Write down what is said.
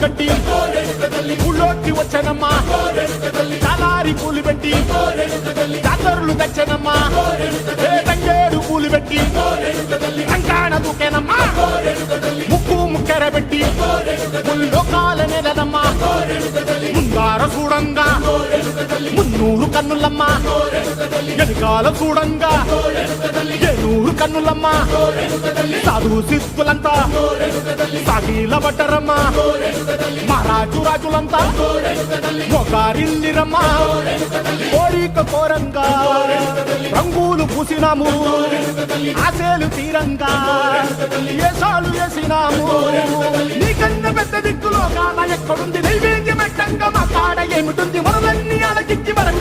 కట్టి ఊళ్ళోకి వచ్చనమ్మా చాలారి పూలు పెట్టి జాతరులు తెచ్చనమ్మా తంగేడు పూలు పెట్టి కంకాణ దూకేనమ్మా ముక్కు ముక్కెర పెట్టి ముల్లోకాల నెలనమ్మా ముందార చూడంగా మున్నూరు కన్నులమ్మా వెనకాల చూడంగా ఏనూరు కన్నులమ్మా సాధు శిస్తులంతా సాగిల బట్టరమ్మా మహారాజు రాజులంతా మొగారిల్లిరమ్మా కోరిక కోరంగా రంగులు పూసినాము ఆశలు తీరంగా ఏసాలు వేసినాము నీకన్నా పెద్ద దిక్కులో కాన ఎక్కడుంది నైవేద్యం పెట్టంగా మా కాడ ఏమిటుంది మనలన్నీ అలకిచ్చి మనం